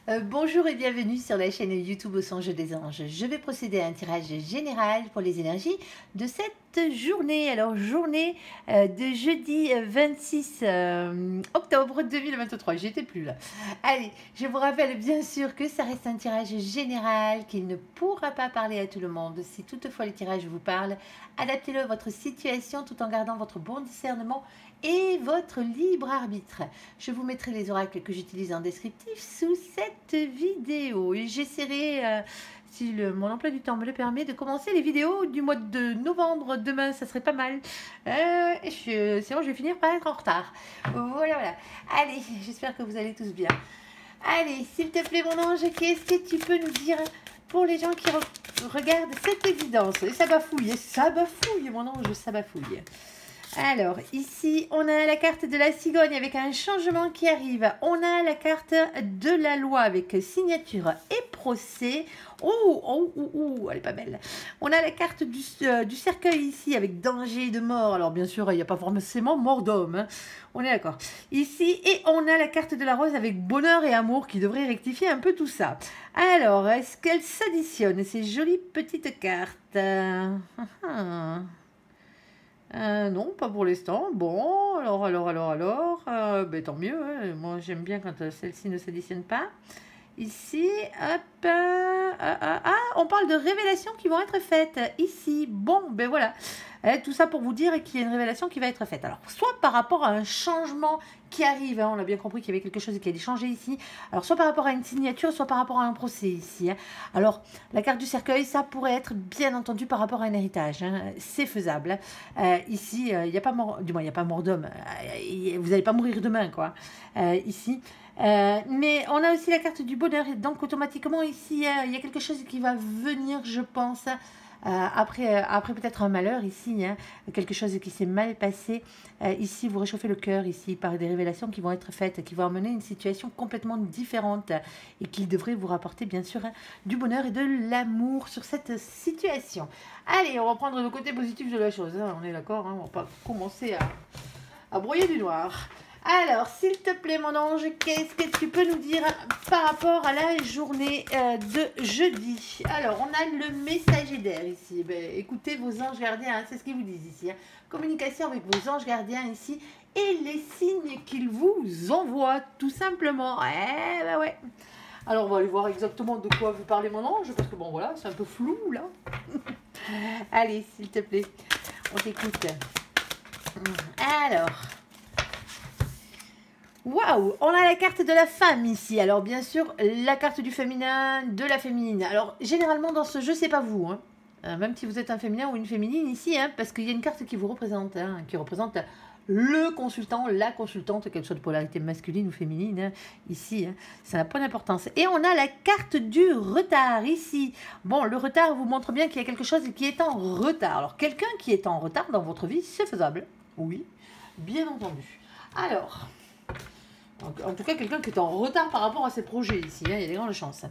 Bonjour et bienvenue sur la chaîne YouTube au songe des anges. Je vais procéder à un tirage général pour les énergies de cette journée. Alors, journée de jeudi 26 octobre 2023. J'étais plus là. Allez, je vous rappelle bien sûr que ça reste un tirage général, qu'il ne pourra pas parler à tout le monde. Si toutefois le tirage vous parle, adaptez-le à votre situation tout en gardant votre bon discernement et votre libre arbitre. Je vous mettrai les oracles que j'utilise en descriptif sous cette vidéo. Et j'essaierai, si mon emploi du temps me le permet, de commencer les vidéos du mois de novembre. Demain, ça serait pas mal. Sinon, je vais finir par être en retard. Voilà. Allez, j'espère que vous allez tous bien. Allez, s'il te plaît, mon ange, qu'est-ce que tu peux nous dire pour les gens qui regardent cette évidence? Et ça bafouille, mon ange, ça bafouille. Alors, ici, on a la carte de la cigogne avec un changement qui arrive. On a la carte de la loi avec signature et procès. Elle est pas belle. On a la carte du cercueil ici avec danger de mort. Alors, bien sûr, il n'y a pas forcément mort d'homme. Hein. On est d'accord. Ici, et on a la carte de la rose avec bonheur et amour qui devrait rectifier un peu tout ça. Alors, est-ce qu'elle s'additionne, ces jolies petites cartes? Non, pas pour l'instant. Bon, alors, ben, tant mieux. Hein. Moi, j'aime bien quand celle-ci ne s'additionne pas. Ici, hop, on parle de révélations qui vont être faites ici. Bon, ben voilà. Tout ça pour vous dire qu'il y a une révélation qui va être faite. Alors, soit par rapport à un changement qui arrive, hein, on a bien compris qu'il y avait quelque chose qui allait changer ici. Alors, soit par rapport à une signature, soit par rapport à un procès ici. Hein. Alors, la carte du cercueil, ça pourrait être bien entendu par rapport à un héritage. Hein. C'est faisable. Ici, il n'y a pas mort, du moins, il n'y a pas mort d'homme. Vous n'allez pas mourir demain, quoi. Ici. Mais on a aussi la carte du bonheur, et donc automatiquement ici il y a quelque chose qui va venir, je pense, après peut-être un malheur ici, hein, quelque chose qui s'est mal passé. Ici, vous réchauffez le cœur ici par des révélations qui vont être faites, qui vont amener une situation complètement différente et qui devrait vous rapporter bien sûr du bonheur et de l'amour sur cette situation. Allez, on va prendre le côté positif de la chose, hein, on est d'accord, hein, on va pas commencer à brouiller du noir. Alors, s'il te plaît, mon ange, qu'est-ce que tu peux nous dire par rapport à la journée de jeudi? Alors, on a le messager d'air ici. Ben, écoutez vos anges gardiens, hein, c'est ce qu'ils vous disent ici. Hein. Communication avec vos anges gardiens ici et les signes qu'ils vous envoient, tout simplement. Ouais. Alors, on va aller voir exactement de quoi vous parlez, mon ange, parce que bon, voilà, c'est un peu flou, là. Allez, s'il te plaît, on t'écoute. Alors... Waouh, on a la carte de la femme ici. Alors bien sûr, la carte du féminin, de la féminine. Alors généralement dans ce jeu, c'est pas vous. Hein. Même si vous êtes un féminin ou une féminine ici, hein, parce qu'il y a une carte qui vous représente, hein, qui représente le consultant, la consultante, qu'elle soit de polarité masculine ou féminine. Hein, ici, hein, ça n'a pas d'importance. Et on a la carte du retard ici. Bon, le retard vous montre bien qu'il y a quelque chose qui est en retard. Alors quelqu'un qui est en retard dans votre vie, c'est faisable. Oui, bien entendu. Alors... En tout cas, quelqu'un qui est en retard par rapport à ses projets ici. Hein, il y a des grandes chances.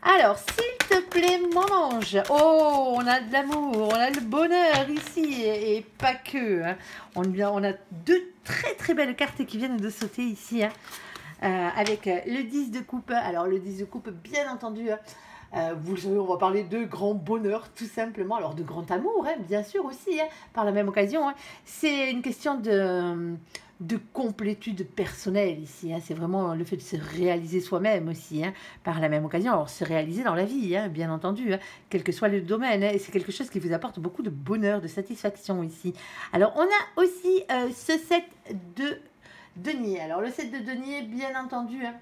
Alors, s'il te plaît, mon ange. Oh, on a de l'amour, on a le bonheur ici. Et pas que. Hein. On a deux très très belles cartes qui viennent de sauter ici. Hein, avec le 10 de coupe. Alors, le 10 de coupe, bien entendu... vous le savez, on va parler de grand bonheur, tout simplement. Alors, de grand amour, hein, bien sûr aussi, hein, par la même occasion. Hein. C'est une question de complétude personnelle ici. Hein. C'est vraiment le fait de se réaliser soi-même aussi, hein, par la même occasion. Alors, se réaliser dans la vie, hein, bien entendu, hein, quel que soit le domaine. Hein, et c'est quelque chose qui vous apporte beaucoup de bonheur, de satisfaction ici. Alors, on a aussi ce 7 de denier. Alors, le 7 de denier, bien entendu... Hein,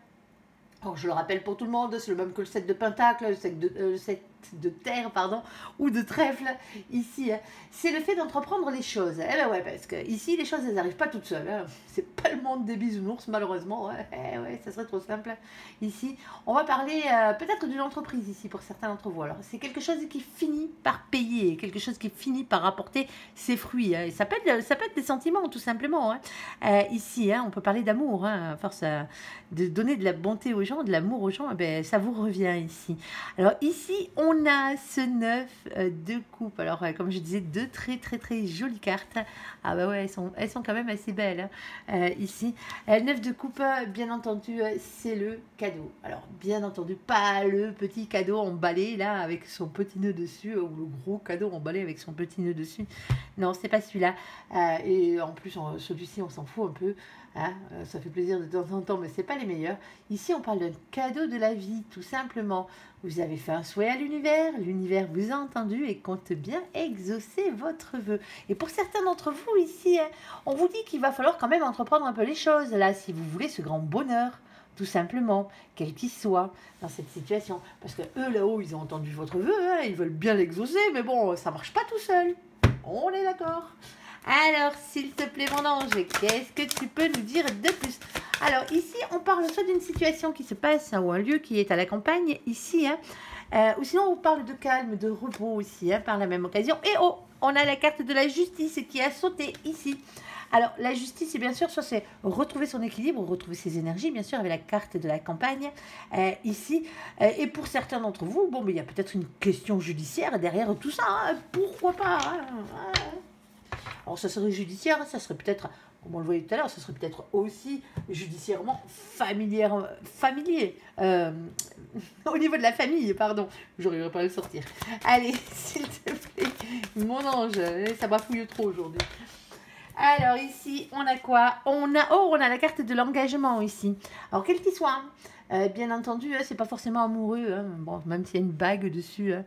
alors, je le rappelle pour tout le monde, c'est le même que le 7 de pentacle, le 7 de terre, pardon, ou de trèfle, ici. Hein. C'est le fait d'entreprendre les choses. Eh ben ouais, parce que ici, les choses, elles n'arrivent pas toutes seules. Hein. C'est pas le monde des bisounours, malheureusement. Ouais, ça serait trop simple. Ici, on va parler peut-être d'une entreprise ici, pour certains d'entre vous. Alors, c'est quelque chose qui finit par payer, quelque chose qui finit par apporter ses fruits. Hein. Et ça peut être des sentiments, tout simplement. Hein. Ici, hein, on peut parler d'amour, hein, à force de donner de la bonté aux gens, de l'amour aux gens, eh ben, ça vous revient ici. Alors ici, on on a ce 9 de coupe. Alors, comme je disais, deux très jolies cartes. Ah bah ouais, elles sont quand même assez belles ici. Le 9 de coupe, bien entendu, c'est le cadeau. Alors, bien entendu, pas le petit cadeau emballé là avec son petit nœud dessus, ou le gros cadeau emballé avec son petit nœud dessus. Non, c'est pas celui-là. Et en plus, celui-ci, on s'en fout un peu. Hein, ça fait plaisir de temps en temps, mais c'est pas les meilleurs. Ici, on parle d'un cadeau de la vie, tout simplement. Vous avez fait un souhait à l'univers vous a entendu et compte bien exaucer votre vœu. Et pour certains d'entre vous ici, hein, on vous dit qu'il va falloir quand même entreprendre un peu les choses, là, si vous voulez ce grand bonheur, tout simplement, quel qu'il soit, dans cette situation. Parce que eux, là-haut, ils ont entendu votre vœu, hein, ils veulent bien l'exaucer, mais bon, ça marche pas tout seul. On est d'accord. Alors, s'il te plaît, mon ange, qu'est-ce que tu peux nous dire de plus? Alors, ici, on parle soit d'une situation qui se passe, hein, ou un lieu qui est à la campagne, ici, hein, ou sinon, on parle de calme, de repos aussi, hein, par la même occasion. Et oh, on a la carte de la justice qui a sauté ici. Alors, la justice, c'est bien sûr, soit c'est retrouver son équilibre, retrouver ses énergies, bien sûr, avec la carte de la campagne, ici. Et pour certains d'entre vous, bon, mais il y a peut-être une question judiciaire derrière tout ça, hein, pourquoi pas, hein. Alors, ça serait judiciaire, ça serait peut-être, comme on le voyait tout à l'heure, ça serait peut-être aussi judiciairement familier. Au niveau de la famille, pardon. J'aurais pas à le sortir. Allez, s'il te plaît, mon ange, ça bafouille trop aujourd'hui. Alors, ici, on a quoi? On a la carte de l'engagement ici. Alors, quel qu'il soit, hein, bien entendu, c'est pas forcément amoureux, hein, bon, même s'il y a une bague dessus, hein.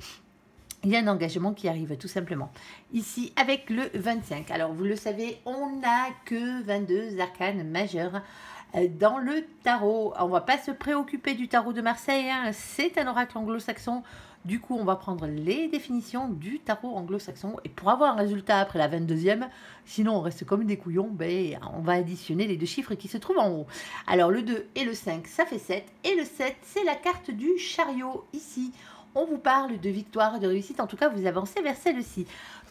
Il y a un engagement qui arrive tout simplement. Ici, avec le 25. Alors, vous le savez, on n'a que 22 arcanes majeures dans le tarot. On ne va pas se préoccuper du tarot de Marseille. Hein. C'est un oracle anglo-saxon. Du coup, on va prendre les définitions du tarot anglo-saxon. Et pour avoir un résultat après la 22e, sinon on reste comme des couillons, ben, on va additionner les deux chiffres qui se trouvent en haut. Alors, le 2 et le 5, ça fait 7. Et le 7, c'est la carte du chariot ici. On vous parle de victoire, de réussite. En tout cas, vous avancez vers celle-ci.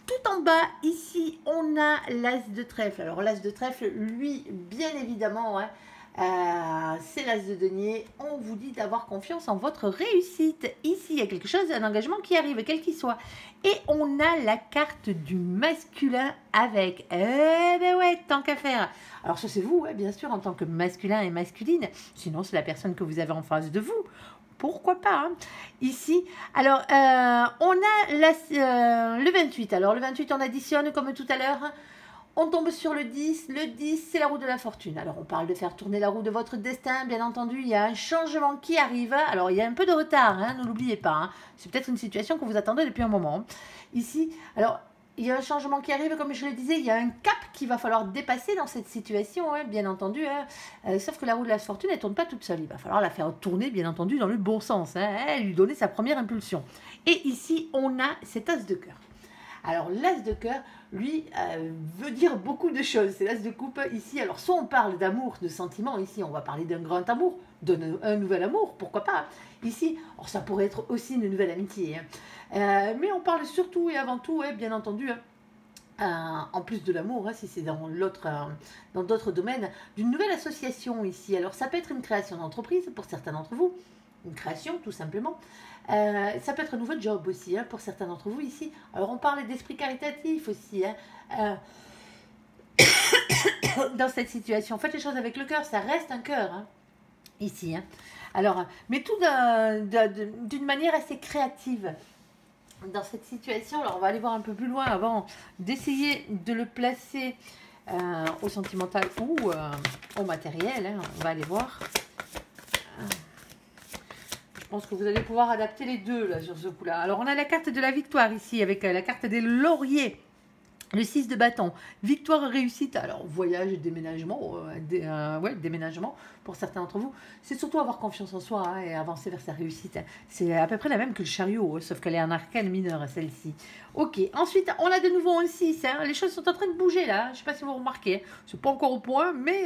Tout en bas, ici, on a l'as de trèfle. Alors, l'as de trèfle, lui, bien évidemment, hein, c'est l'as de denier. On vous dit d'avoir confiance en votre réussite. Ici, il y a quelque chose, un engagement qui arrive, quel qu'il soit. Et on a la carte du masculin avec. Eh ben ouais, tant qu'à faire. Alors, ça, c'est vous, bien sûr, en tant que masculin et masculine. Sinon, c'est la personne que vous avez en face de vous. Pourquoi pas, hein. Ici, alors, on a le 28. Alors, le 28, on additionne comme tout à l'heure. On tombe sur le 10. Le 10, c'est la roue de la fortune. Alors, on parle de faire tourner la roue de votre destin. Bien entendu, il y a un changement qui arrive. Alors, il y a un peu de retard, hein, ne l'oubliez pas. Hein. C'est peut-être une situation que vous attendez depuis un moment. Ici, alors... il y a un changement qui arrive, comme je le disais, il y a un cap qu'il va falloir dépasser dans cette situation, hein, bien entendu. Hein. Sauf que la roue de la fortune, elle ne tourne pas toute seule. Il va falloir la faire tourner, bien entendu, dans le bon sens. Hein, lui donner sa première impulsion. Et ici, on a cet as de cœur. Alors, l'as de cœur, lui, veut dire beaucoup de choses. C'est l'as de coupe ici. Alors, soit on parle d'amour, de sentiments. Ici, on va parler d'un grand amour, d'un nouvel amour, pourquoi pas. Ici, alors, ça pourrait être aussi une nouvelle amitié. Hein. Mais on parle surtout et avant tout, bien entendu, en plus de l'amour, hein, si c'est dans d'autres domaines, d'une nouvelle association ici. Alors, ça peut être une création d'entreprise pour certains d'entre vous, une création tout simplement. Ça peut être un nouveau job aussi, hein, pour certains d'entre vous ici. Alors, on parle d'esprit caritatif aussi, hein, dans cette situation. Faites les choses avec le cœur, ça reste un cœur, hein, ici. Hein. Alors, mais tout d'une manière assez créative. Dans cette situation, alors on va aller voir un peu plus loin avant d'essayer de le placer au sentimental ou au matériel. Hein. On va aller voir. Je pense que vous allez pouvoir adapter les deux là, sur ce coup-là. Alors, on a la carte de la victoire ici avec la carte des lauriers. Le 6 de bâton, victoire, réussite, alors voyage, déménagement, déménagement pour certains d'entre vous, c'est surtout avoir confiance en soi, hein, et avancer vers sa réussite. C'est à peu près la même que le chariot, hein, sauf qu'elle est en arcane mineur, celle-ci. Ok, ensuite on a de nouveau un 6, hein, les choses sont en train de bouger là, je ne sais pas si vous remarquez, c'est pas encore au point, mais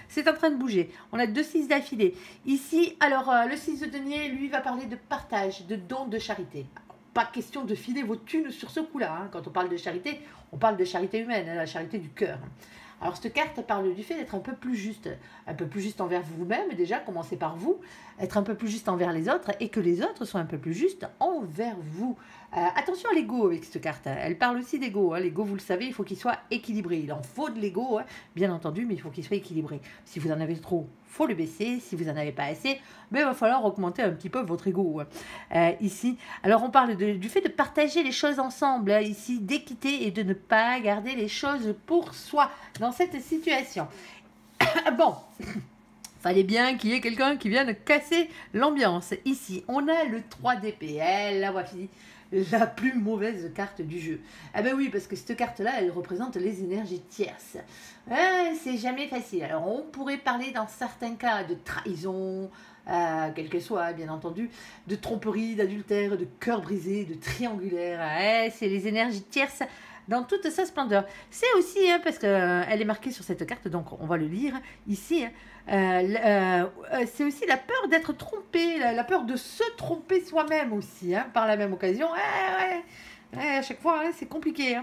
c'est en train de bouger. On a 2 6 d'affilée. Ici, alors le 6 de denier, lui, va parler de partage, de don, de charité. Pas question de filer vos thunes sur ce coup-là. Hein. Quand on parle de charité, on parle de charité humaine, hein, la charité du cœur. Alors cette carte parle du fait d'être un peu plus juste envers vous-même déjà, commencez par vous, être un peu plus juste envers les autres et que les autres soient un peu plus justes envers vous. Attention à l'ego avec cette carte, elle parle aussi d'ego. L'ego, vous le savez, il faut qu'il soit équilibré. Il en faut de l'ego, bien entendu, mais il faut qu'il soit équilibré. Si vous en avez trop, faut le baisser. Si vous n'en avez pas assez, il va falloir augmenter un petit peu votre ego. Ici, alors on parle du fait de partager les choses ensemble, ici, d'équité et de ne pas garder les choses pour soi dans cette situation. Bon, fallait bien qu'il y ait quelqu'un qui vienne casser l'ambiance. Ici, on a le 3 d'épée, la voici, la plus mauvaise carte du jeu. Ah ben oui, parce que cette carte-là, elle représente les énergies tierces. C'est jamais facile. Alors, on pourrait parler dans certains cas de trahison, quel que soit, bien entendu, de tromperie, d'adultère, de cœur brisé, de triangulaire. C'est les énergies tierces dans toute sa splendeur. C'est aussi, parce qu'elle est marquée sur cette carte, donc on va le lire ici, c'est aussi la peur d'être trompé, la peur de se tromper soi-même aussi, par la même occasion. À chaque fois, c'est compliqué.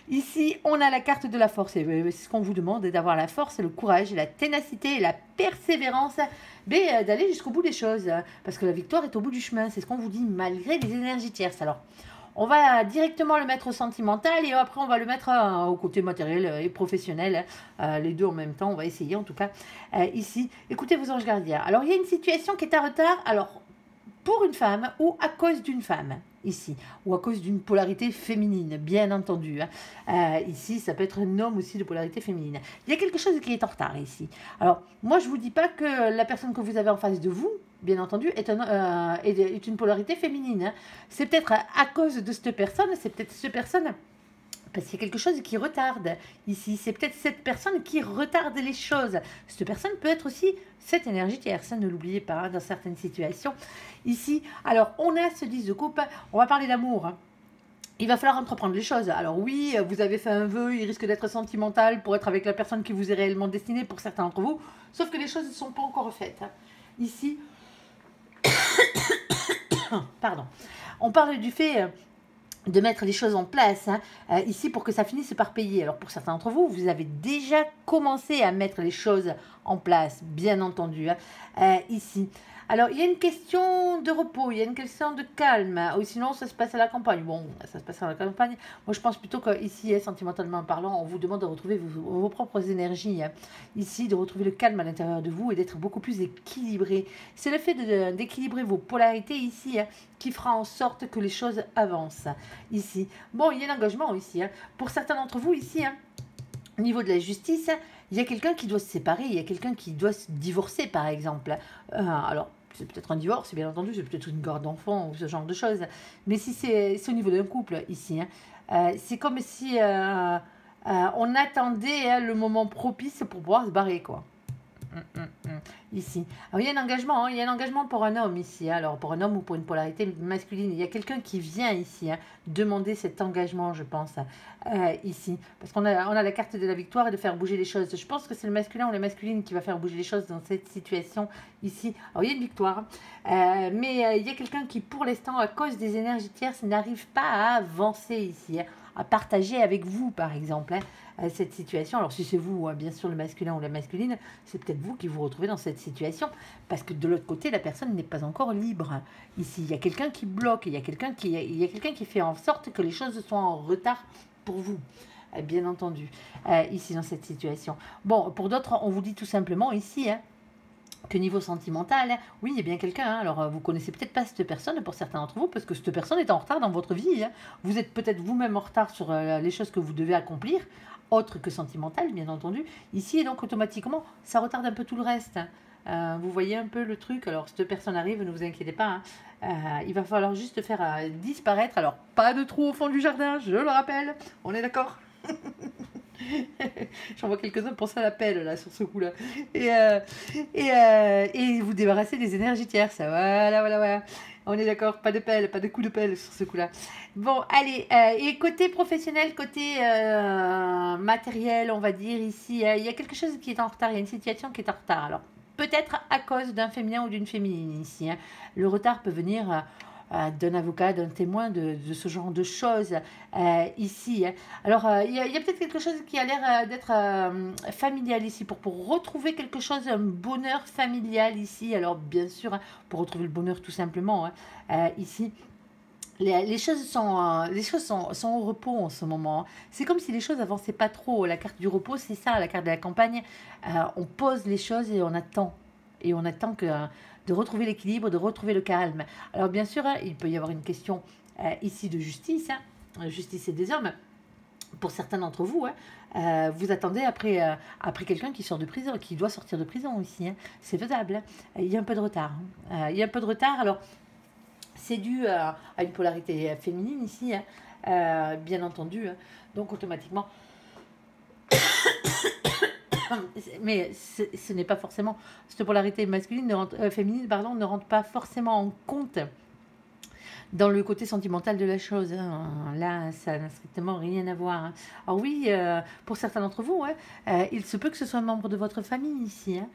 Ici, on a la carte de la force. C'est ce qu'on vous demande, d'avoir la force, le courage, la ténacité et la persévérance, d'aller jusqu'au bout des choses. Parce que la victoire est au bout du chemin. C'est ce qu'on vous dit, malgré les énergies tierces. Alors, on va directement le mettre au sentimental et après on va le mettre au côté matériel et professionnel, les deux en même temps, on va essayer en tout cas. Ici, écoutez vos anges gardiens. Alors il y a une situation qui est en retard, alors pour une femme ou à cause d'une femme, ici, ou à cause d'une polarité féminine, bien entendu. Ici, ça peut être un homme aussi de polarité féminine. Il y a quelque chose qui est en retard ici. Alors, moi, je ne vous dis pas que la personne que vous avez en face de vous, bien entendu, est une polarité féminine. C'est peut-être à cause de cette personne, c'est peut-être cette personne... Parce qu'il y a quelque chose qui retarde ici. C'est peut-être cette personne qui retarde les choses. Cette personne peut être aussi cette énergie tierce, ne l'oubliez pas, dans certaines situations. Ici, alors, on a ce 10 de coupe. On va parler d'amour. Il va falloir entreprendre les choses. Alors oui, vous avez fait un vœu, il risque d'être sentimental pour être avec la personne qui vous est réellement destinée pour certains d'entre vous. Sauf que les choses ne sont pas encore faites. Ici, pardon. On parle du fait... de mettre les choses en place ici pour que ça finisse par payer. Alors pour certains d'entre vous, vous avez déjà commencé à mettre les choses en place, bien entendu, ici. Alors il y a une question de repos, il y a une question de calme, ou sinon ça se passe à la campagne. Bon, ça se passe à la campagne. Moi je pense plutôt qu'ici, sentimentalement parlant, on vous demande de retrouver vos propres énergies. Ici, de retrouver le calme à l'intérieur de vous et d'être beaucoup plus équilibré. C'est le fait d'équilibrer vos polarités ici qui fera en sorte que les choses avancent. Ici, bon, il y a l'engagement ici. Pour certains d'entre vous ici, au niveau de la justice, il y a quelqu'un qui doit se séparer, il y a quelqu'un qui doit se divorcer, par exemple. Alors, c'est peut-être un divorce, bien entendu, c'est peut-être une garde d'enfant ou ce genre de choses. Mais si c'est au niveau d'un couple, ici, c'est comme si on attendait le moment propice pour pouvoir se barrer, quoi. Ici. Alors, il y a un engagement, il y a un engagement pour un homme ici. Alors, pour un homme ou pour une polarité masculine, il y a quelqu'un qui vient ici demander cet engagement, je pense, ici. Parce qu'on a la carte de la victoire et de faire bouger les choses. Je pense que c'est le masculin ou la masculine qui va faire bouger les choses dans cette situation ici. Alors, il y a une victoire, mais il y a quelqu'un qui, pour l'instant, à cause des énergies tierces, n'arrive pas à avancer ici, à partager avec vous, par exemple, cette situation. Alors si c'est vous, bien sûr le masculin ou la masculine, c'est peut-être vous qui vous retrouvez dans cette situation, parce que de l'autre côté, la personne n'est pas encore libre. Ici, il y a quelqu'un qui bloque, il y a quelqu'un qui fait en sorte que les choses soient en retard pour vous, bien entendu, ici dans cette situation. Bon, pour d'autres, on vous dit tout simplement ici, que niveau sentimental, oui, il y a bien quelqu'un. Alors, vous connaissez peut-être pas cette personne pour certains d'entre vous, parce que cette personne est en retard dans votre vie. Vous êtes peut-être vous-même en retard sur les choses que vous devez accomplir, autre que sentimental, bien entendu. Ici, et donc, automatiquement, ça retarde un peu tout le reste. Vous voyez un peu le truc. Alors, cette personne arrive, ne vous inquiétez pas. Il va falloir juste faire disparaître. Alors, pas de trou au fond du jardin, je le rappelle. On est d'accord? J'en vois quelques-uns penser à la pelle là sur ce coup là et vous débarrasser des énergies tierces. Voilà, on est d'accord, pas de pelle, pas de coup de pelle sur ce coup là. Bon allez, et côté professionnel, côté matériel, on va dire ici, il y a quelque chose qui est en retard, il y a une situation qui est en retard. Alors peut-être à cause d'un féminin ou d'une féminine ici, le retard peut venir d'un avocat, d'un témoin, de ce genre de choses ici. Hein. Alors, il y a peut-être quelque chose qui a l'air d'être familial ici, pour retrouver quelque chose, un bonheur familial ici. Alors, bien sûr, hein, pour retrouver le bonheur tout simplement, hein, ici. Les choses sont au repos en ce moment. C'est comme si les choses avançaient pas trop. La carte du repos, c'est ça, la carte de la campagne. On pose les choses et on attend. Et on attend de retrouver l'équilibre, de retrouver le calme. Alors bien sûr, hein, il peut y avoir une question ici de justice, hein, justice et des hommes. Pour certains d'entre vous, hein, vous attendez après quelqu'un qui sort de prison, qui doit sortir de prison ici. Hein. C'est faisable. Hein. Il y a un peu de retard. Hein. Il y a un peu de retard. Alors, c'est dû à une polarité féminine ici, hein, bien entendu. Hein. Donc, automatiquement, mais ce n'est pas forcément, cette polarité masculine féminine pardon, ne rentre pas forcément en compte dans le côté sentimental de la chose. Hein. Là, ça n'a strictement rien à voir. Hein. Alors oui, pour certains d'entre vous, hein, il se peut que ce soit un membre de votre famille ici. Hein.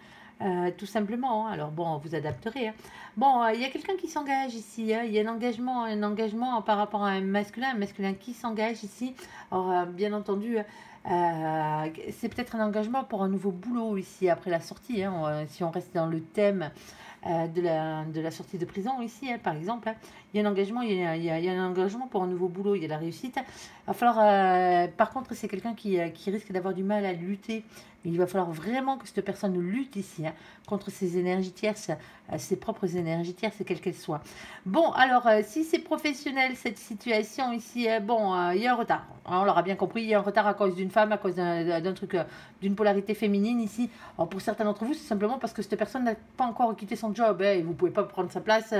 Tout simplement. Hein. Alors bon, vous adapterez. Hein. Bon, il y a quelqu'un qui s'engage ici. Hein. Il y a un engagement par rapport à un masculin qui s'engage ici. Alors bien entendu, c'est peut-être un engagement pour un nouveau boulot ici après la sortie. Hein. Si on reste dans le thème de la sortie de prison ici, hein, par exemple, hein. Il y a un engagement, il y a un engagement pour un nouveau boulot, il y a la réussite. Il va falloir, par contre, c'est quelqu'un qui risque d'avoir du mal à lutter. Il va falloir vraiment que cette personne lutte ici, hein, contre ses énergies tierces, ses propres énergies tierces, quelles qu'elles soient. Bon, alors, si c'est professionnel, cette situation ici, bon, il y a un retard. On l'aura bien compris, il y a un retard à cause d'une femme, à cause d'un truc, d'une polarité féminine ici. Alors, pour certains d'entre vous, c'est simplement parce que cette personne n'a pas encore quitté son job, hein, et vous ne pouvez pas prendre sa place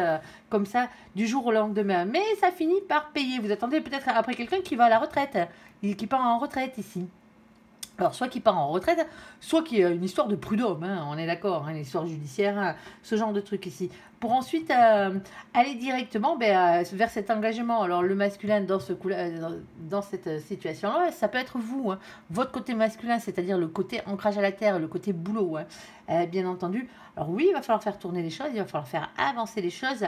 comme ça du jour au lendemain. Mais ça finit par payer. Vous attendez peut-être après quelqu'un qui va à la retraite, qui part en retraite ici. Alors, soit qui part en retraite, soit qui a une histoire de prud'homme, hein, on est d'accord, hein, une histoire judiciaire, hein, ce genre de truc ici. Pour ensuite aller directement vers cet engagement. Alors, le masculin dans cette situation-là, ça peut être vous, hein, votre côté masculin, c'est-à-dire le côté ancrage à la terre, le côté boulot, hein, bien entendu. Alors oui, il va falloir faire tourner les choses, il va falloir faire avancer les choses.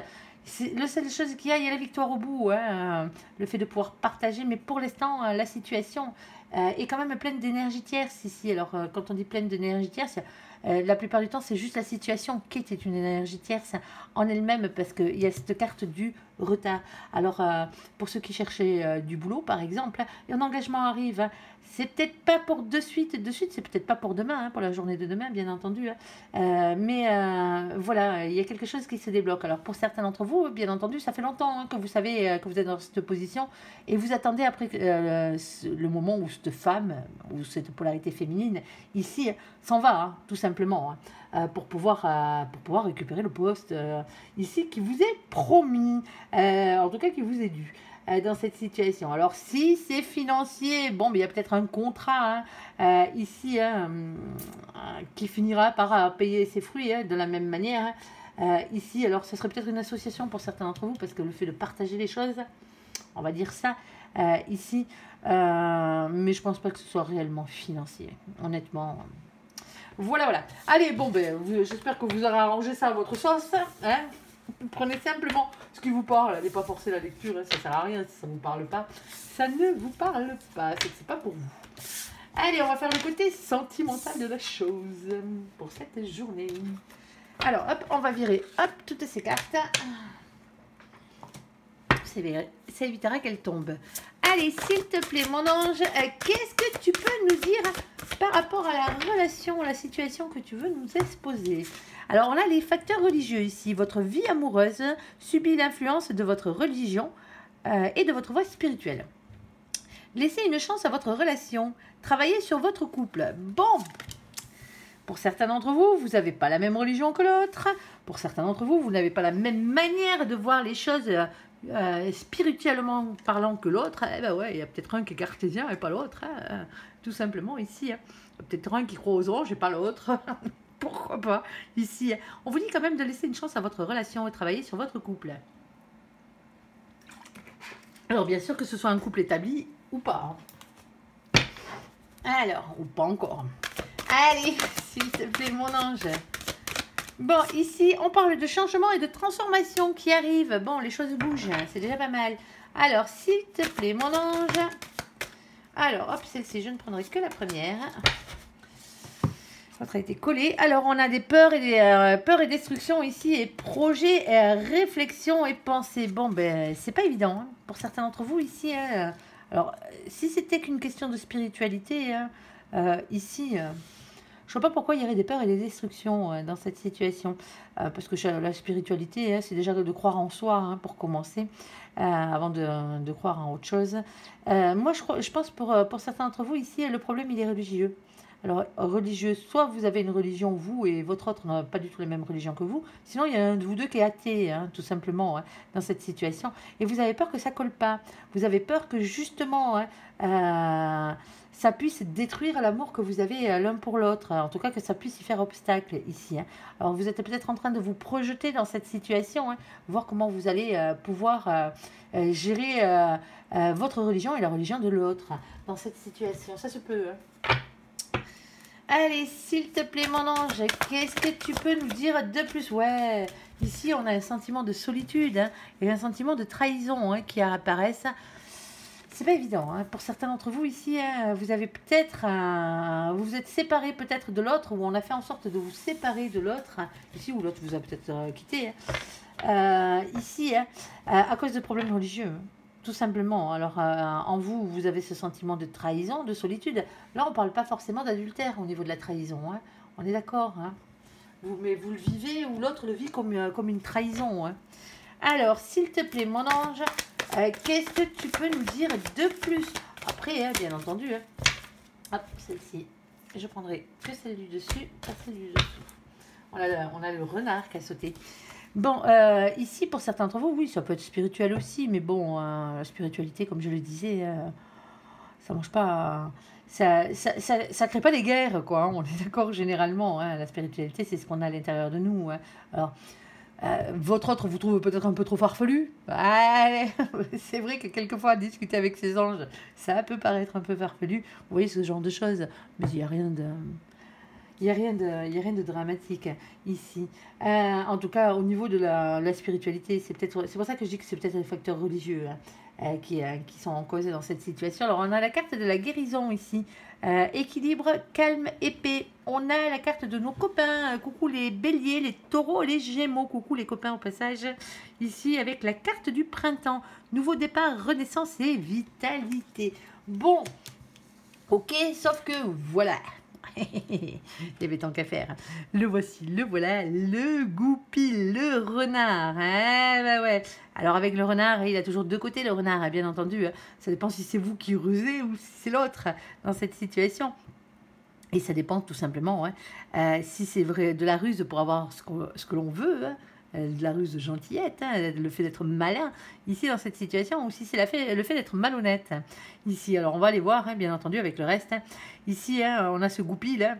La seule chose qu'il y a, il y a la victoire au bout, hein, le fait de pouvoir partager, mais pour l'instant, la situation est quand même pleine d'énergie tierce ici. Alors, quand on dit pleine d'énergie tierce, la plupart du temps, c'est juste la situation qui est une énergie tierce en elle-même, parce qu'il y a cette carte du retard. Alors, pour ceux qui cherchaient du boulot, par exemple, un engagement arrive. Hein, c'est peut-être pas pour de suite, c'est peut-être pas pour demain, hein, pour la journée de demain, bien entendu. Hein. Mais voilà, il y a quelque chose qui se débloque. Alors, pour certains d'entre vous, bien entendu, ça fait longtemps, hein, que vous savez que vous êtes dans cette position et vous attendez après le moment où cette femme, ou cette polarité féminine, ici, s'en va, hein, tout simplement, hein, pour pouvoir récupérer le poste ici qui vous est promis, en tout cas qui vous est dû. Dans cette situation. Alors, si c'est financier, bon, mais il y a peut-être un contrat hein, ici hein, qui finira par payer ses fruits hein, de la même manière. Hein. Ici, alors, ce serait peut-être une association pour certains d'entre vous, parce que le fait de partager les choses, on va dire ça, ici, mais je pense pas que ce soit réellement financier, honnêtement. Voilà, voilà. Allez, bon, j'espère que vous aurez arrangé ça à votre sauce, hein. Prenez simplement ce qui vous parle, n'allez pas forcer la lecture, hein, ça sert à rien si ça ne vous parle pas. Ça ne vous parle pas, c'est que c'est pas pour vous. Allez, on va faire le côté sentimental de la chose pour cette journée. Alors, hop, on va virer, hop, toutes ces cartes. Ça évitera qu'elles tombent. Allez, s'il te plaît, mon ange, qu'est-ce que tu peux nous dire par rapport à la relation, la situation que tu veux nous exposer? Alors, on a les facteurs religieux ici. Votre vie amoureuse subit l'influence de votre religion et de votre voie spirituelle. Laissez une chance à votre relation. Travaillez sur votre couple. Bon, pour certains d'entre vous, vous n'avez pas la même religion que l'autre. Pour certains d'entre vous, vous n'avez pas la même manière de voir les choses spirituellement parlant que l'autre. Eh ben ouais, il y a peut-être un qui est cartésien et pas l'autre. Hein, tout simplement ici. Hein. Il y a peut-être un qui croit aux anges et pas l'autre. Pourquoi pas ici. On vous dit quand même de laisser une chance à votre relation et travailler sur votre couple. Alors bien sûr que ce soit un couple établi ou pas. Hein. Alors, ou pas encore. Allez, s'il te plaît mon ange. Bon, ici, on parle de changement et de transformation qui arrivent. Bon, les choses bougent, hein, c'est déjà pas mal. Alors, s'il te plaît, mon ange. Alors, hop, celle-ci, je ne prendrai que la première. L'autre a été collée. Alors, on a des peurs et destructions ici, et projets, réflexions et pensées. Bon, ben, c'est pas évident, hein, pour certains d'entre vous ici. Hein. Alors, si c'était qu'une question de spiritualité, hein, ici... je ne vois pas pourquoi il y aurait des peurs et des destructions dans cette situation. Parce que la spiritualité, hein, c'est déjà de croire en soi, hein, pour commencer, avant de croire en autre chose. Moi, je pense pour certains d'entre vous ici, le problème, il est religieux. Alors, religieux, soit vous avez une religion, vous, et votre autre n'a pas du tout la même religion que vous. Sinon, il y a un de vous deux qui est athée, hein, tout simplement, hein, dans cette situation. Et vous avez peur que ça colle pas. Vous avez peur que, justement... hein, ça puisse détruire l'amour que vous avez l'un pour l'autre. En tout cas, que ça puisse y faire obstacle ici. Hein. Alors, vous êtes peut-être en train de vous projeter dans cette situation, hein, voir comment vous allez pouvoir gérer votre religion et la religion de l'autre dans cette situation. Ça se peut. Hein. Allez, s'il te plaît, mon ange, qu'est-ce que tu peux nous dire de plus? Ouais, ici, on a un sentiment de solitude, hein, et un sentiment de trahison, hein, qui apparaissent. C'est pas évident, hein. Pour certains d'entre vous ici, hein, vous avez peut-être, vous vous êtes séparés peut-être de l'autre, ou on a fait en sorte de vous séparer de l'autre, hein, ici, ou l'autre vous a peut-être quitté, hein. Ici, hein, à cause de problèmes religieux, hein, tout simplement. Alors, en vous, vous avez ce sentiment de trahison, de solitude. Là, on ne parle pas forcément d'adultère au niveau de la trahison, hein. On est d'accord, hein. Mais vous le vivez, ou l'autre le vit comme une trahison, hein. Alors, s'il te plaît, mon ange, qu'est-ce que tu peux nous dire de plus? Après, hein, bien entendu, hein. Hop, celle-ci, je prendrai que celle du dessus, pas celle du dessous. On a le renard qui a sauté. Bon, ici, pour certains d'entre vous, oui, ça peut être spirituel aussi, mais bon, la spiritualité, comme je le disais, ça mange pas... Ça crée pas des guerres, quoi. Hein, on est d'accord généralement. Hein, la spiritualité, c'est ce qu'on a à l'intérieur de nous. Hein. Alors, votre autre vous trouve peut-être un peu trop farfelu. C'est vrai que quelquefois, discuter avec ces anges, ça peut paraître un peu farfelu. Vous voyez ce genre de choses. Mais il n'y a rien de... Il n'y a rien de dramatique ici. En tout cas, au niveau de la spiritualité, c'est pour ça que je dis que c'est peut-être les facteurs religieux, hein, qui sont en cause dans cette situation. Alors, on a la carte de la guérison ici. Équilibre, calme, épée. On a la carte de nos copains. Coucou les béliers, les taureaux, les gémeaux. Coucou les copains au passage. Ici, avec la carte du printemps. Nouveau départ, renaissance et vitalité. Bon, ok, sauf que voilà. Il y avait tant qu'à faire. Le voici, le voilà, le goupil, le renard. Bah ouais. Alors avec le renard, il a toujours deux côtés, le renard, bien entendu. Ça dépend si c'est vous qui rusez ou si c'est l'autre dans cette situation. Et ça dépend tout simplement, hein, si c'est vrai de la ruse pour avoir ce que l'on veut, hein, de la ruse gentillette, hein, le fait d'être malin ici dans cette situation, ou si c'est le fait d'être malhonnête ici. Alors on va aller voir, hein, bien entendu, avec le reste. Hein. Ici, hein, on a ce goupil. Hein.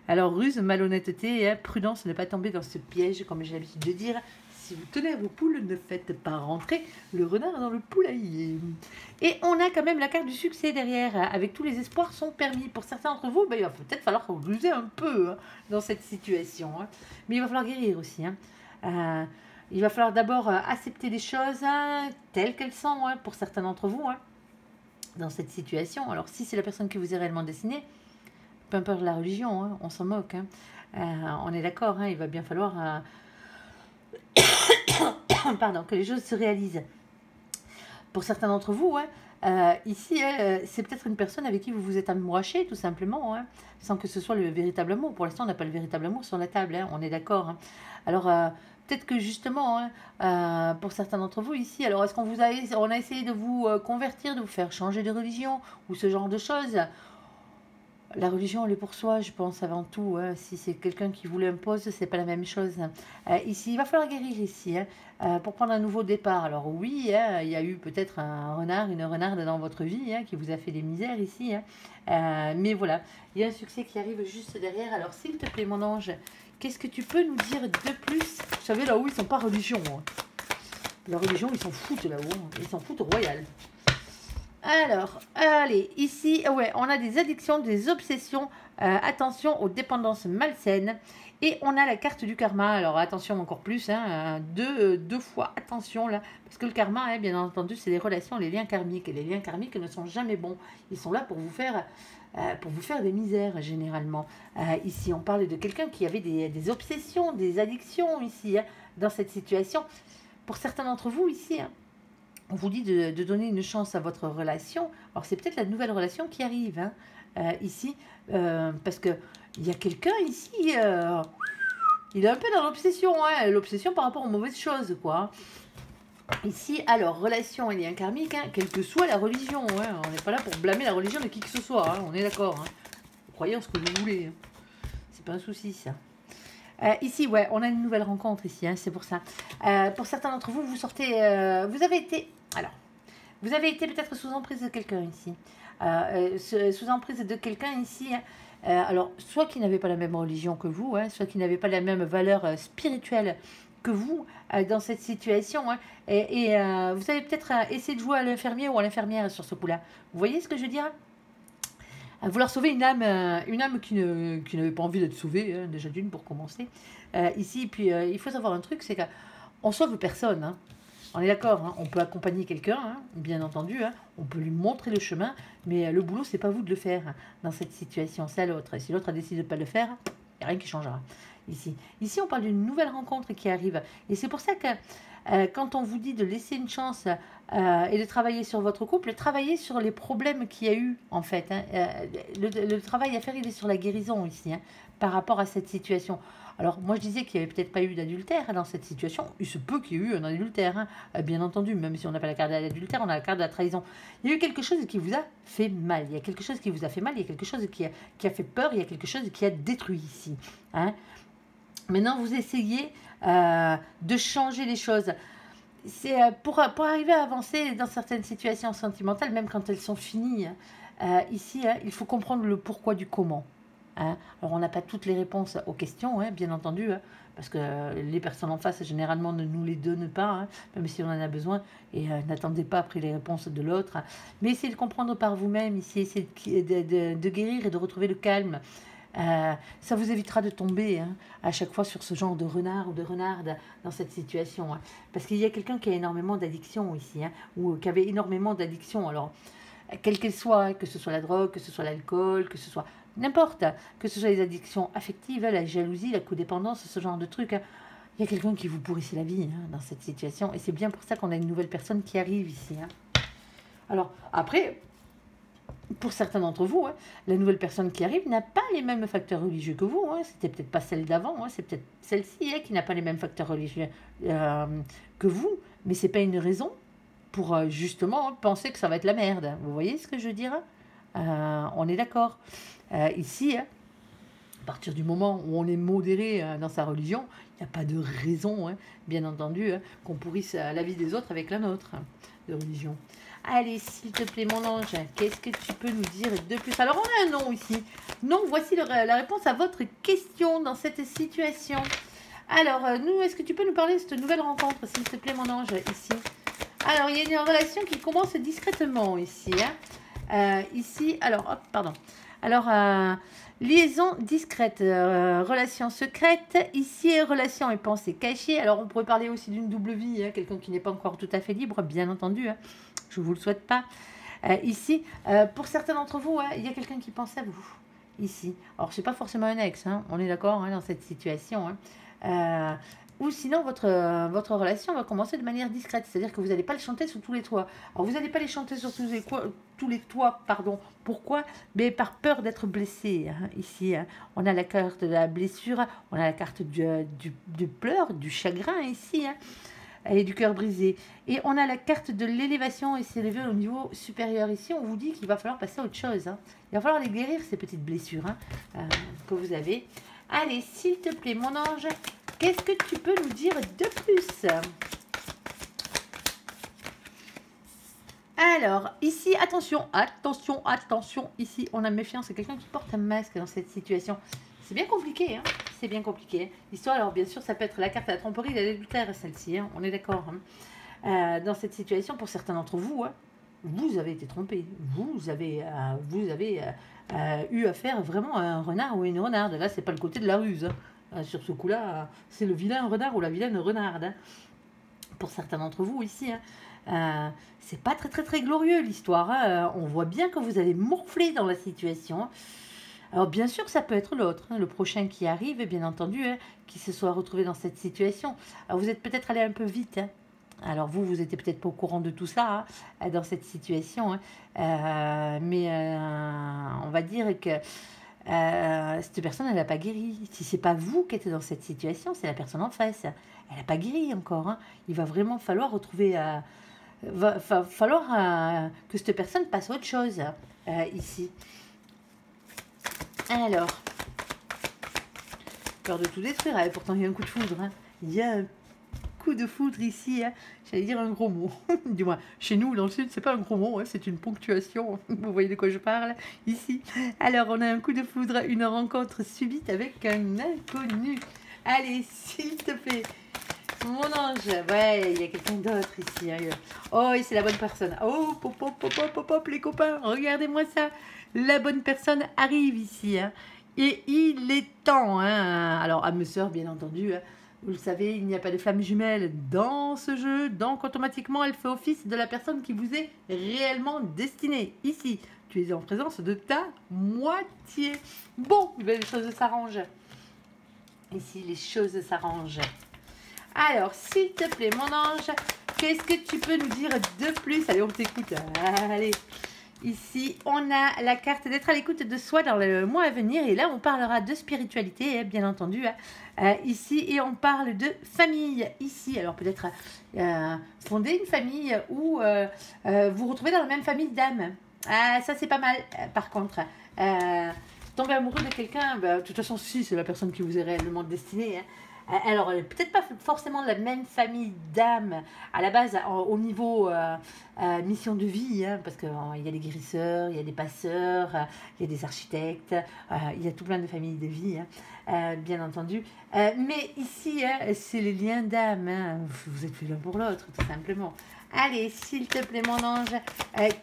Alors ruse, malhonnêteté, hein, prudence, ne pas tomber dans ce piège, comme j'ai l'habitude de dire. Si vous tenez à vos poules, ne faites pas rentrer le renard dans le poulailler. Et on a quand même la carte du succès derrière, avec tous les espoirs sont permis. Pour certains d'entre vous, il va peut-être falloir ruser un peu, hein, dans cette situation. Hein. Mais il va falloir guérir aussi. Hein. Il va falloir d'abord accepter les choses, hein, telles qu'elles sont, hein, pour certains d'entre vous, hein, dans cette situation. Alors, si c'est la personne qui vous est réellement destinée, peu importe la religion, hein, on s'en moque. Hein. On est d'accord, hein, il va bien falloir pardon, que les choses se réalisent. Pour certains d'entre vous, hein, ici, c'est peut-être une personne avec qui vous vous êtes amouraché, tout simplement, hein, sans que ce soit le véritable amour. Pour l'instant, on n'a pas le véritable amour sur la table, hein, on est d'accord. Hein. Alors, peut-être que justement, hein, pour certains d'entre vous ici, alors est-ce on a essayé de vous convertir, de vous faire changer de religion, ou ce genre de choses? La religion, elle est pour soi, je pense, avant tout. Hein. Si c'est quelqu'un qui vous l'impose, c'est pas la même chose. Ici, il va falloir guérir ici, hein, pour prendre un nouveau départ. Alors oui, hein, il y a eu peut-être un renard, une renarde dans votre vie, hein, qui vous a fait des misères ici. Hein. Mais voilà, il y a un succès qui arrive juste derrière. Alors s'il te plaît, mon ange, qu'est-ce que tu peux nous dire de plus? Vous savez, là-haut, ils sont pas religion. Hein. La religion, ils s'en foutent là-haut. Hein. Ils s'en foutent royal. Alors, allez, ici, ouais, on a des addictions, des obsessions, attention aux dépendances malsaines. Et on a la carte du karma. Alors attention encore plus, hein, deux fois attention là, parce que le karma, hein, bien entendu, c'est les relations, les liens karmiques. Et les liens karmiques ne sont jamais bons. Ils sont là pour vous faire des misères généralement. Ici, on parle de quelqu'un qui avait des obsessions, des addictions ici, hein, dans cette situation. Pour certains d'entre vous ici, hein, on vous dit de donner une chance à votre relation. Alors c'est peut-être la nouvelle relation qui arrive, hein, ici, parce que il y a quelqu'un ici, il est un peu dans l'obsession, hein, l'obsession par rapport aux mauvaises choses, quoi. Ici, alors, relation et lien karmique, hein, quelle que soit la religion, hein, on n'est pas là pour blâmer la religion de qui que ce soit, hein, on est d'accord. Hein. Vous croyez en ce que vous voulez, hein. C'est pas un souci, ça. Ici, ouais, on a une nouvelle rencontre ici, hein, c'est pour ça. Pour certains d'entre vous, vous sortez, vous avez été peut-être sous emprise de quelqu'un ici, sous emprise de quelqu'un ici. Hein, alors, soit qui n'avait pas la même religion que vous, hein, soit qui n'avait pas la même valeur spirituelle que vous dans cette situation. Hein, et vous avez peut-être essayé de jouer à l'infirmier ou à l'infirmière sur ce coup-là. Vous voyez ce que je veux dire? À vouloir sauver une âme qui n'avait pas envie d'être sauvée, hein, déjà d'une pour commencer. Ici, puis il faut savoir un truc, c'est qu'on sauve personne. Hein. On est d'accord, hein, on peut accompagner quelqu'un, hein, bien entendu, hein, on peut lui montrer le chemin, mais le boulot, c'est pas vous de le faire hein, dans cette situation, c'est à l'autre. Si l'autre a décidé de ne pas le faire, il n'y a rien qui changera. Ici, on parle d'une nouvelle rencontre qui arrive. Et c'est pour ça que quand on vous dit de laisser une chance et de travailler sur votre couple, travailler sur les problèmes qu'il y a eu, en fait. Hein. Le travail à faire, il est sur la guérison ici, hein, par rapport à cette situation. Alors, moi, je disais qu'il n'y avait peut-être pas eu d'adultère dans cette situation. Il se peut qu'il y ait eu un adultère, hein, bien entendu. Même si on n'a pas la carte de l'adultère, on a la carte de la trahison. Il y a eu quelque chose qui vous a fait mal. Il y a quelque chose qui vous a fait mal. Il y a quelque chose qui a fait peur. Il y a quelque chose qui a détruit ici. Hein. Maintenant, vous essayez de changer les choses. C'est pour arriver à avancer dans certaines situations sentimentales, même quand elles sont finies. Ici, hein, il faut comprendre le pourquoi du comment. Hein. Alors, on n'a pas toutes les réponses aux questions, hein, bien entendu, hein, parce que les personnes en face, généralement, ne nous les donnent pas, hein, même si on en a besoin, et n'attendez pas après les réponses de l'autre. Hein. Mais essayez de comprendre par vous-même, ici, essayez de guérir et de retrouver le calme. Ça vous évitera de tomber hein, à chaque fois sur ce genre de renard ou de renarde dans cette situation. Hein. Parce qu'il y a quelqu'un qui a énormément d'addiction ici, hein, ou qui avait énormément d'addiction. Alors, quelle qu'elle soit, hein, que ce soit la drogue, que ce soit l'alcool, que ce soit n'importe, que ce soit les addictions affectives, la jalousie, la codépendance, ce genre de trucs. Hein. Il y a quelqu'un qui vous pourrissait la vie hein, dans cette situation. Et c'est bien pour ça qu'on a une nouvelle personne qui arrive ici. Hein. Alors, après... Pour certains d'entre vous, hein, la nouvelle personne qui arrive n'a pas les mêmes facteurs religieux que vous. Hein. C'était peut-être pas celle d'avant, hein. C'est peut-être celle-ci hein, qui n'a pas les mêmes facteurs religieux que vous. Mais c'est pas une raison pour justement penser que ça va être la merde. Vous voyez ce que je veux dire? On est d'accord. Ici, hein, à partir du moment où on est modéré dans sa religion, il n'y a pas de raison, hein, bien entendu, hein, qu'on pourrisse la vie des autres avec la nôtre hein, de religion. Allez, s'il te plaît, mon ange, qu'est-ce que tu peux nous dire de plus? Alors, on a un non ici. Non, voici la réponse à votre question dans cette situation. Alors, est-ce que tu peux nous parler de cette nouvelle rencontre, s'il te plaît, mon ange, ici? Alors, il y a une relation qui commence discrètement ici. Hein. Ici, alors, hop, pardon. Alors, liaison discrète, relation secrète. Ici, relation et pensée cachée. Alors, on pourrait parler aussi d'une double vie, hein, quelqu'un qui n'est pas encore tout à fait libre, bien entendu. Hein. Je ne vous le souhaite pas. Ici, pour certains d'entre vous, hein, il y a quelqu'un qui pense à vous. Ici. Alors, ce n'est pas forcément un ex, hein, on est d'accord hein, dans cette situation. Hein. Ou sinon, votre relation va commencer de manière discrète. C'est-à-dire que vous n'allez pas le chanter sur tous les toits. Alors, vous n'allez pas les chanter sur tous les toits. Pardon. Pourquoi? Mais par peur d'être blessé. Hein, ici, hein. On a la carte de la blessure. On a la carte du pleur, du chagrin ici. Hein. Et du cœur brisé. Et on a la carte de l'élévation et s'élever au niveau supérieur. Ici, on vous dit qu'il va falloir passer à autre chose. Hein. Il va falloir les guérir, ces petites blessures hein, que vous avez. Allez, s'il te plaît, mon ange, qu'est-ce que tu peux nous dire de plus? Alors, ici, attention, attention, attention. Ici, on a méfiance. C'est quelqu'un qui porte un masque dans cette situation. C'est bien compliqué, hein. C'est bien compliqué. L'histoire, alors bien sûr, ça peut être la carte à la tromperie, la l'adultère, celle-ci, hein. On est d'accord. Hein. Dans cette situation, pour certains d'entre vous, hein, vous avez été trompé. Vous avez eu affaire vraiment à un renard ou une renarde. Là, c'est pas le côté de la ruse. Hein. Sur ce coup-là, c'est le vilain renard ou la vilaine renarde. Hein. Pour certains d'entre vous ici, c'est pas très très très glorieux l'histoire. Hein. On voit bien que vous allez morfler dans la situation. Alors bien sûr, ça peut être l'autre, hein, le prochain qui arrive, bien entendu, hein, qui se soit retrouvé dans cette situation. Alors vous êtes peut-être allé un peu vite. Hein. Alors vous n'étiez peut-être pas au courant de tout ça dans cette situation. Hein. Mais on va dire que cette personne, elle n'a pas guéri. Si c'est pas vous qui êtes dans cette situation, c'est la personne en face. Elle n'a pas guéri encore. Hein. Il va vraiment falloir retrouver... falloir que cette personne passe à autre chose ici. Alors, peur de tout détruire, pourtant il y a un coup de foudre. Hein. Il y a un coup de foudre ici. Hein. J'allais dire un gros mot. Du moins, chez nous, dans le sud, c'est pas un gros mot, hein, c'est une ponctuation. Vous voyez de quoi je parle ici. Alors, on a un coup de foudre, une rencontre subite avec un inconnu. Allez, s'il te plaît. Mon ange, ouais, il y a quelqu'un d'autre ici. Hein. Oh, c'est la bonne personne. Oh, pop, pop, pop, pop, pop, pop, les copains, regardez-moi ça. La bonne personne arrive ici. Hein. Et il est temps. Hein. Alors, âme sœur, bien entendu. Hein. Vous le savez, il n'y a pas de flamme jumelle dans ce jeu. Donc, automatiquement, elle fait office de la personne qui vous est réellement destinée. Ici, tu es en présence de ta moitié. Bon, les choses s'arrangent. Ici, les choses s'arrangent. Alors, s'il te plaît, mon ange, qu'est-ce que tu peux nous dire de plus? Allez, on t'écoute. Allez. Ici, on a la carte d'être à l'écoute de soi dans le mois à venir. Et là, on parlera de spiritualité, bien entendu. Ici, et on parle de famille. Ici, alors peut-être fonder une famille ou vous retrouver dans la même famille d'âmes. Ça, c'est pas mal, par contre. Tomber amoureux de quelqu'un, de toute façon, si, c'est la personne qui vous est réellement destinée. Hein. Alors, peut-être pas forcément de la même famille d'âmes à la base, au niveau mission de vie, hein, parce qu'il y a des guérisseurs, il y a des passeurs, il y a des architectes, il y a tout plein de familles de vie, hein, bien entendu. Mais ici, hein, c'est les liens d'âme. Hein, vous êtes l'un pour l'autre, tout simplement. Allez, s'il te plaît, mon ange,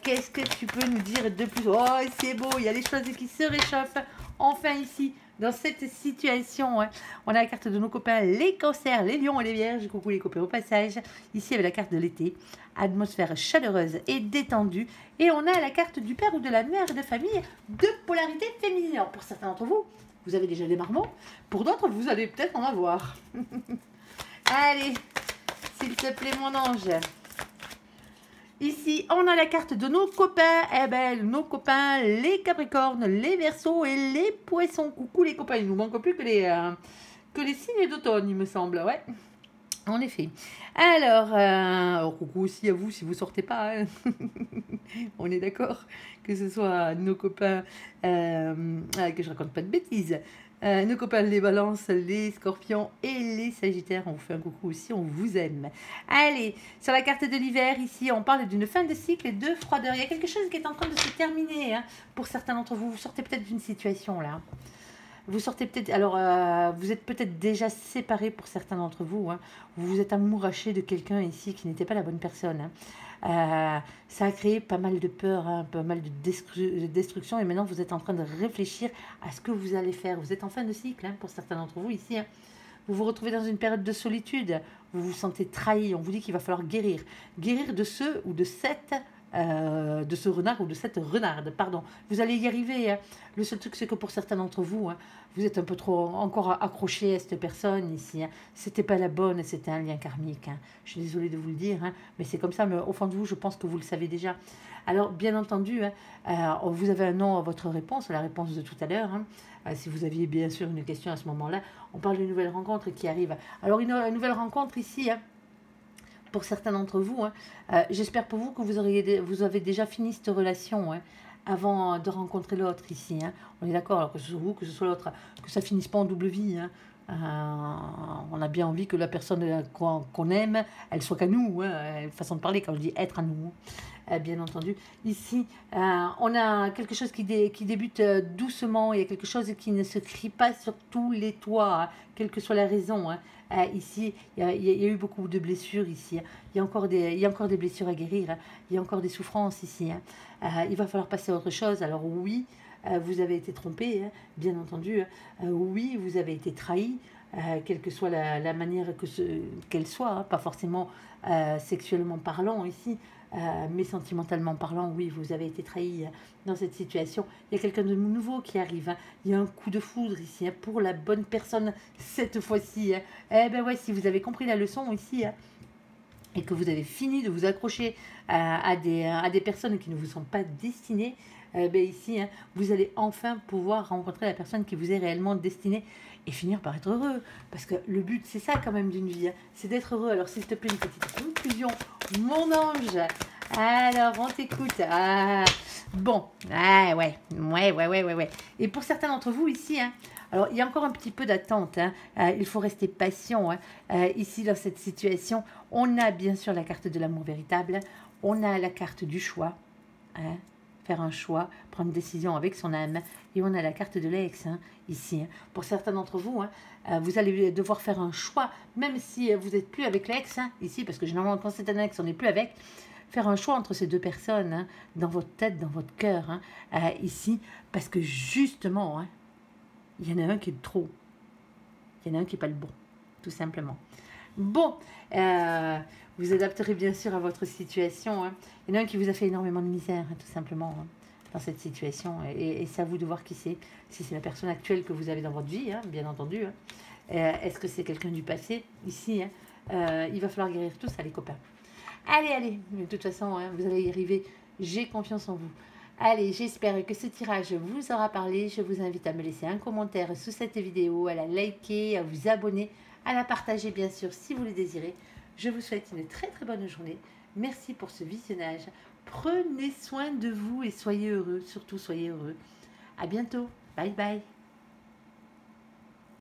qu'est-ce que tu peux nous dire de plus? Oh, c'est beau, il y a les choses qui se réchauffent. Enfin, ici, dans cette situation, hein, on a la carte de nos copains, les cancers, les lions et les vierges. Coucou les copains au passage. Ici, avec la carte de l'été, atmosphère chaleureuse et détendue. Et on a la carte du père ou de la mère de famille de polarité féminine. Alors, pour certains d'entre vous, vous avez déjà des marmots. Pour d'autres, vous allez peut-être en avoir. Allez, s'il te plaît, mon ange. Ici, on a la carte de nos copains, nos copains, les Capricornes, les Verseaux et les Poissons. Coucou les copains, il nous manque plus que les signes d'automne, il me semble, ouais. En effet. Alors, coucou aussi à vous si vous sortez pas. Hein. On est d'accord que ce soit nos copains, que je raconte pas de bêtises. Nos copains les balances, les scorpions et les sagittaires, on vous fait un coucou aussi, on vous aime. Allez, sur la carte de l'hiver, ici, on parle d'une fin de cycle et de froideur. Il y a quelque chose qui est en train de se terminer. Hein. Pour certains d'entre vous, vous sortez peut-être d'une situation là. Vous sortez peut-être, alors vous êtes peut-être déjà séparés pour certains d'entre vous. Hein. Vous vous êtes amouraché de quelqu'un ici qui n'était pas la bonne personne. Hein. Ça a créé pas mal de peur, hein, pas mal de destruction. Et maintenant, vous êtes en train de réfléchir à ce que vous allez faire. Vous êtes en fin de cycle hein, pour certains d'entre vous ici. Hein. Vous vous retrouvez dans une période de solitude. Vous vous sentez trahi. On vous dit qu'il va falloir guérir. Guérir de ce ou de cette... de ce renard ou de cette renarde, pardon. Vous allez y arriver. Hein. Le seul truc, c'est que pour certains d'entre vous, hein, vous êtes un peu trop encore accroché à cette personne ici. Hein. C'était pas la bonne, c'était un lien karmique. Hein. Je suis désolée de vous le dire, hein, mais c'est comme ça. Mais au fond de vous, je pense que vous le savez déjà. Alors, bien entendu, hein, vous avez un nom à votre réponse, la réponse de tout à l'heure. Hein. Si vous aviez bien sûr une question à ce moment-là, on parle d'une nouvelle rencontre qui arrive. Alors, une nouvelle rencontre ici, hein, pour certains d'entre vous, hein, j'espère pour vous que vous avez déjà fini cette relation hein, avant de rencontrer l'autre ici. Hein. On est d'accord, alors que ce soit vous, que ce soit l'autre, que ça finisse pas en double vie. Hein. On a bien envie que la personne qu'on aime, elle soit qu'à nous. Hein, façon de parler, quand je dis être à nous. Bien entendu. Ici, on a quelque chose qui débute doucement. Il y a quelque chose qui ne se crie pas sur tous les toits, hein, quelle que soit la raison. Hein. Ici, il y a eu beaucoup de blessures ici. Hein. Il y a encore des blessures à guérir. Hein. Il y a encore des souffrances ici. Hein. Il va falloir passer à autre chose. Alors oui, vous avez été trompé, hein, bien entendu. Oui, vous avez été trahi. quelle que soit la manière qu'elle soit, hein, pas forcément sexuellement parlant ici, mais sentimentalement parlant, oui, vous avez été trahi dans cette situation. Il y a quelqu'un de nouveau qui arrive, hein. Il y a un coup de foudre ici, hein, pour la bonne personne cette fois-ci. Hein. Eh ben ouais, si vous avez compris la leçon ici, hein, et que vous avez fini de vous accrocher à des personnes qui ne vous sont pas destinées, ben ici, hein, vous allez enfin pouvoir rencontrer la personne qui vous est réellement destinée et finir par être heureux. Parce que le but, c'est ça quand même d'une vie, hein, c'est d'être heureux. Alors s'il te plaît, une petite conclusion, mon ange. Alors, on t'écoute. Ah, bon, ah, ouais. Et pour certains d'entre vous ici, hein, alors il y a encore un petit peu d'attente, hein, il faut rester patient. Hein, ici, dans cette situation, on a bien sûr la carte de l'amour véritable, on a la carte du choix, hein, faire un choix, prendre une décision avec son âme, et on a la carte de l'ex, hein, ici. Hein. Pour certains d'entre vous, hein, vous allez devoir faire un choix, même si vous n'êtes plus avec l'ex, hein, ici, parce que généralement, quand c'est un ex, on n'est plus avec, faire un choix entre ces deux personnes, hein, dans votre tête, dans votre cœur, hein, ici, parce que justement, hein, il y en a un qui est de trop, il y en a un qui n'est pas le bon, tout simplement. Bon, vous adapterez bien sûr à votre situation. Hein. Il y en a un qui vous a fait énormément de misère, hein, tout simplement, hein, dans cette situation. Et c'est à vous de voir qui c'est. Si c'est la personne actuelle que vous avez dans votre vie, hein, bien entendu. Hein. Est-ce que c'est quelqu'un du passé? Ici, hein, il va falloir guérir tout ça, les copains. Allez, de toute façon, hein, vous allez y arriver. J'ai confiance en vous. Allez, j'espère que ce tirage vous aura parlé. Je vous invite à me laisser un commentaire sous cette vidéo, à la liker, à vous abonner, à la partager bien sûr si vous le désirez. Je vous souhaite une très très bonne journée. Merci pour ce visionnage. Prenez soin de vous et soyez heureux. Surtout soyez heureux. À bientôt. Bye bye.